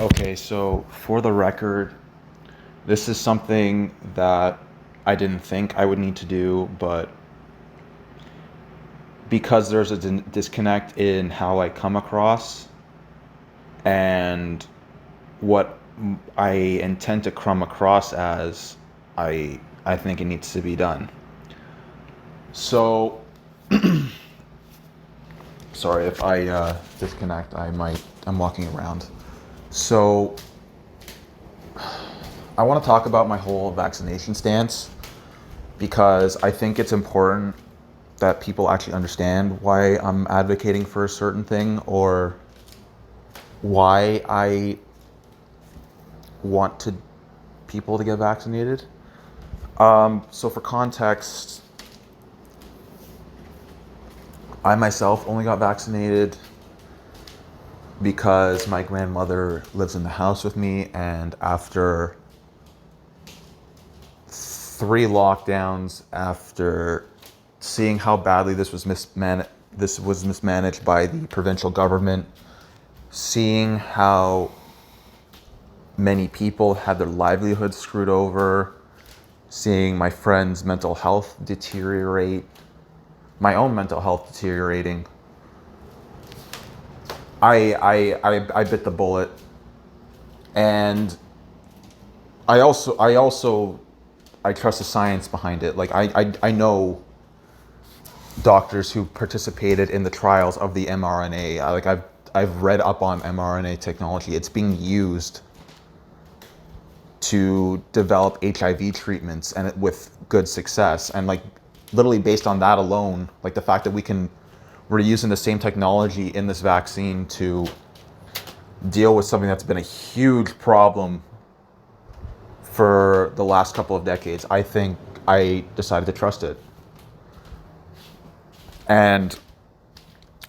Okay, so for the record, this is something that I didn't think I would need to do, but because there's a disconnect in how I come across and what I intend to come across as, I think it needs to be done. So, sorry if I disconnect. I'm walking around. So, I want to talk about my whole vaccination stance because I think it's important that people actually understand why I'm advocating for a certain thing or why I want to people to get vaccinated. So for context, I myself only got vaccinated because my grandmother lives in the house with me, and after 3 lockdowns, after seeing how badly this was mismanaged by the provincial government, seeing how many people had their livelihoods screwed over, seeing my friend's mental health deteriorate, my own mental health deteriorating, I bit the bullet. And I trust the science behind it. Like I know doctors who participated in the trials of the mRNA. I've read up on mRNA technology. It's being used to develop HIV treatments, and with good success. And like literally based on that alone, like the fact that we're using the same technology in this vaccine to deal with something that's been a huge problem for the last couple of decades, I think I decided to trust it. And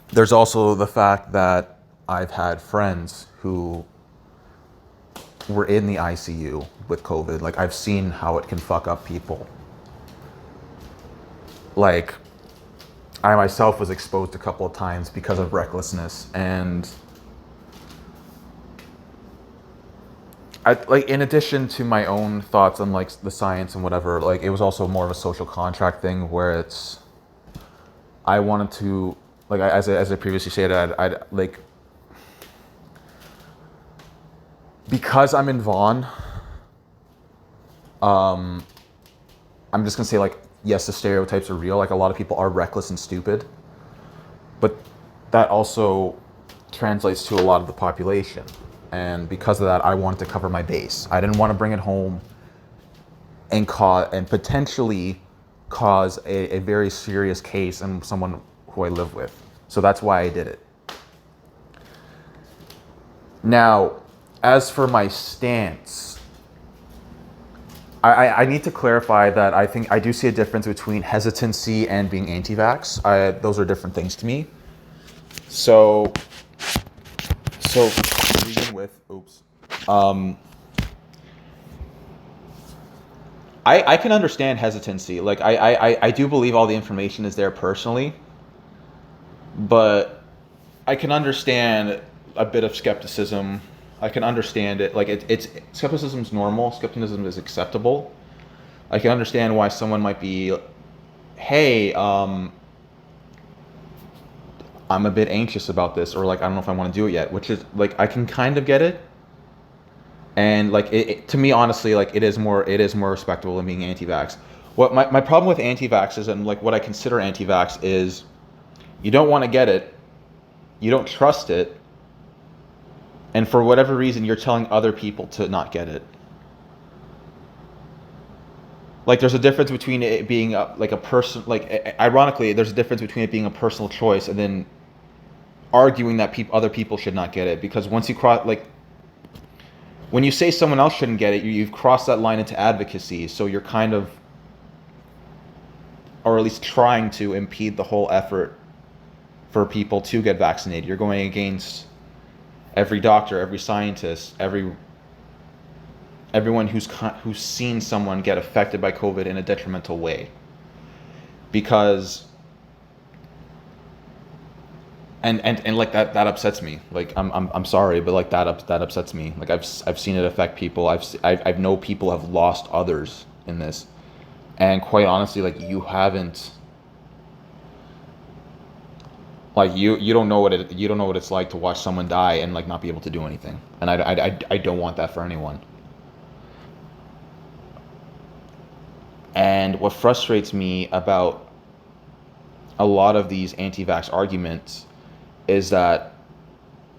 there's also the fact that I've had friends who were in the ICU with COVID. Like I've seen how it can fuck up people. Like I myself was exposed a couple of times because of recklessness, and like in addition to my own thoughts on like the science and whatever, like it was also more of a social contract thing where it's I wanted to, like as I previously said, I'd like, because I'm in Vaughan, I'm just gonna say like yes, the stereotypes are real. Like a lot of people are reckless and stupid, but that also translates to a lot of the population. And because of that, I wanted to cover my base. I didn't want to bring it home and potentially cause a very serious case in someone who I live with. So that's why I did it. Now, as for my stance, I need to clarify that I think I do see a difference between hesitancy and being anti-vax. Those are different things to me. So to begin with, I can understand hesitancy. Like I do believe all the information is there personally, but I can understand a bit of skepticism. I can understand it. Like it's skepticism's normal. Skepticism is acceptable. I can understand why someone might be, hey, I'm a bit anxious about this, or like I don't know if I want to do it yet. Which is like I can kind of get it, and like to me honestly, like it is more respectable than being anti-vax. What my problem with anti-vax and like what I consider anti-vax is you don't want to get it, you don't trust it, and for whatever reason you're telling other people to not get it. Like there's a difference between it being like a person, like ironically there's a difference between it being a personal choice and then arguing that other people should not get it, because once you cross, like when you say someone else shouldn't get it, you've crossed that line into advocacy. So you're kind of, or at least trying to impede the whole effort for people to get vaccinated. You're going against every doctor, every scientist, everyone who's seen someone get affected by COVID in a detrimental way. Because and like that upsets me. Like I'm sorry, but like that upsets me. Like I've seen it affect people. I've know people have lost others in this, and quite honestly, like you haven't. Like you don't know you don't know what it's like to watch someone die and like not be able to do anything. And I don't want that for anyone. And what frustrates me about a lot of these anti-vax arguments is that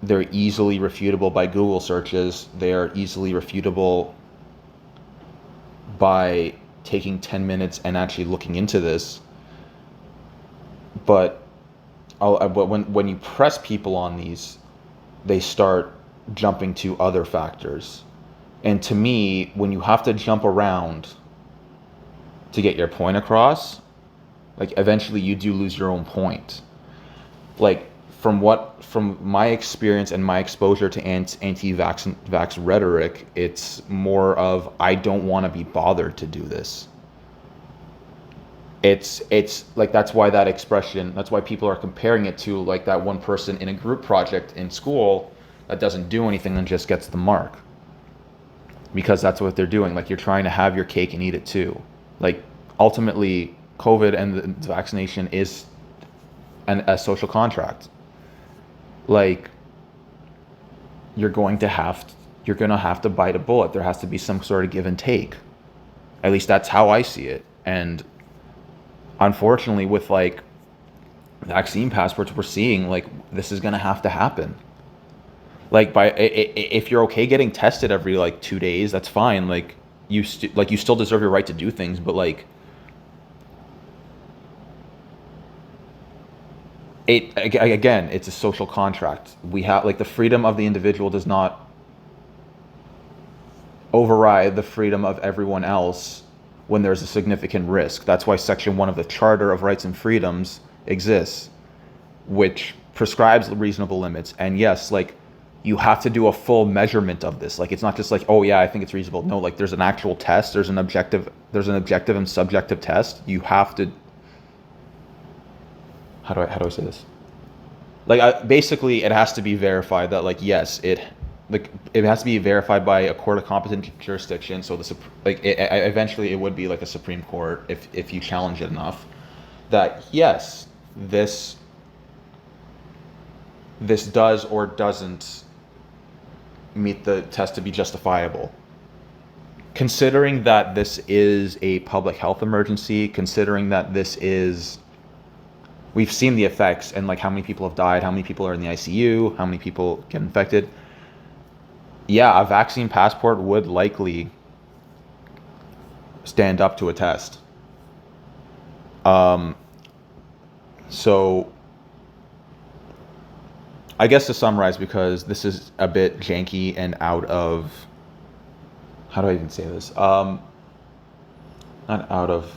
they're easily refutable by Google searches. They're easily refutable by taking 10 minutes and actually looking into this. But when you press people on these, they start jumping to other factors. And to me, when you have to jump around to get your point across, like eventually you do lose your own point. Like from my experience and my exposure to anti-vax rhetoric, it's more of I don't want to be bothered to do this. It's like that's why that expression, that's why people are comparing it to like that one person in a group project in school that doesn't do anything and just gets the mark. Because that's what they're doing. Like you're trying to have your cake and eat it too. Like ultimately COVID and the vaccination is a social contract. Like you're going to have to bite a bullet. There has to be some sort of give and take. At least that's how I see it. And unfortunately with like vaccine passports, we're seeing like this is going to have to happen. Like if you're okay getting tested every like 2 days, that's fine. Like you still deserve your right to do things, but like again, it's a social contract. We have like the freedom of the individual does not override the freedom of everyone else when there's a significant risk. That's why Section 1 of the Charter of Rights and Freedoms exists, which prescribes reasonable limits. And yes, like you have to do a full measurement of this. Like it's not just like, oh yeah, I think it's reasonable. No, like there's an actual test, there's an objective and subjective test. You have to, how do I say this? Like basically it has to be verified that like yes, it has to be verified by a court of competent jurisdiction. So eventually it would be like a Supreme Court if you challenge it enough. That yes, this does or doesn't meet the test to be justifiable. Considering that this is a public health emergency, considering that we've seen the effects and like how many people have died, how many people are in the ICU, how many people get infected. Yeah, a vaccine passport would likely stand up to a test. So I guess to summarize, because this is a bit janky and out of, how do I even say this? Not out of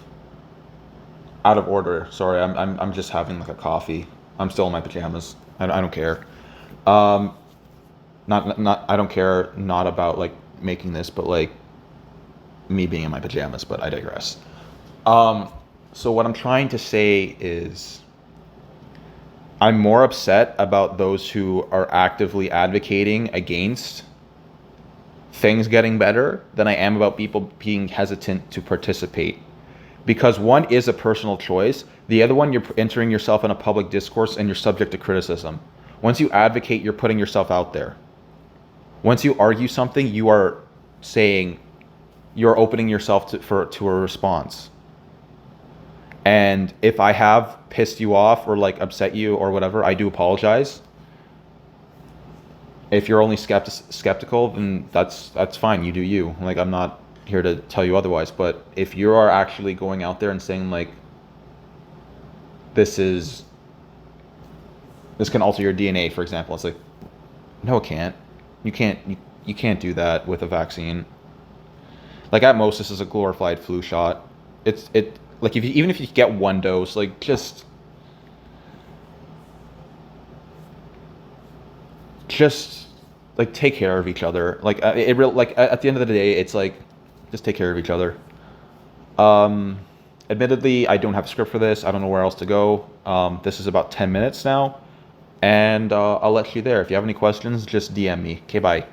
order. Sorry, I'm just having like a coffee. I'm still in my pajamas. I don't care. Not I don't care not about like making this, but like me being in my pajamas. But I digress. So what I'm trying to say is, I'm more upset about those who are actively advocating against things getting better than I am about people being hesitant to participate. Because one is a personal choice. The other one, you're entering yourself in a public discourse and you're subject to criticism. Once you advocate, you're putting yourself out there. Once you argue something, you are saying, you're opening yourself to a response. And if I have pissed you off or like upset you or whatever, I do apologize. If you're only skeptical, then that's fine. You do you. Like I'm not here to tell you otherwise. But if you are actually going out there and saying like, this can alter your DNA, for example, it's like, no, it can't. You can't do that with a vaccine. Like at most, this is a glorified flu shot. Like even if you get one dose, like just like take care of each other. Like at the end of the day, it's like just take care of each other. Admittedly, I don't have a script for this. I don't know where else to go. This is about 10 minutes now. And I'll let you there. If you have any questions, just DM me. Okay, bye.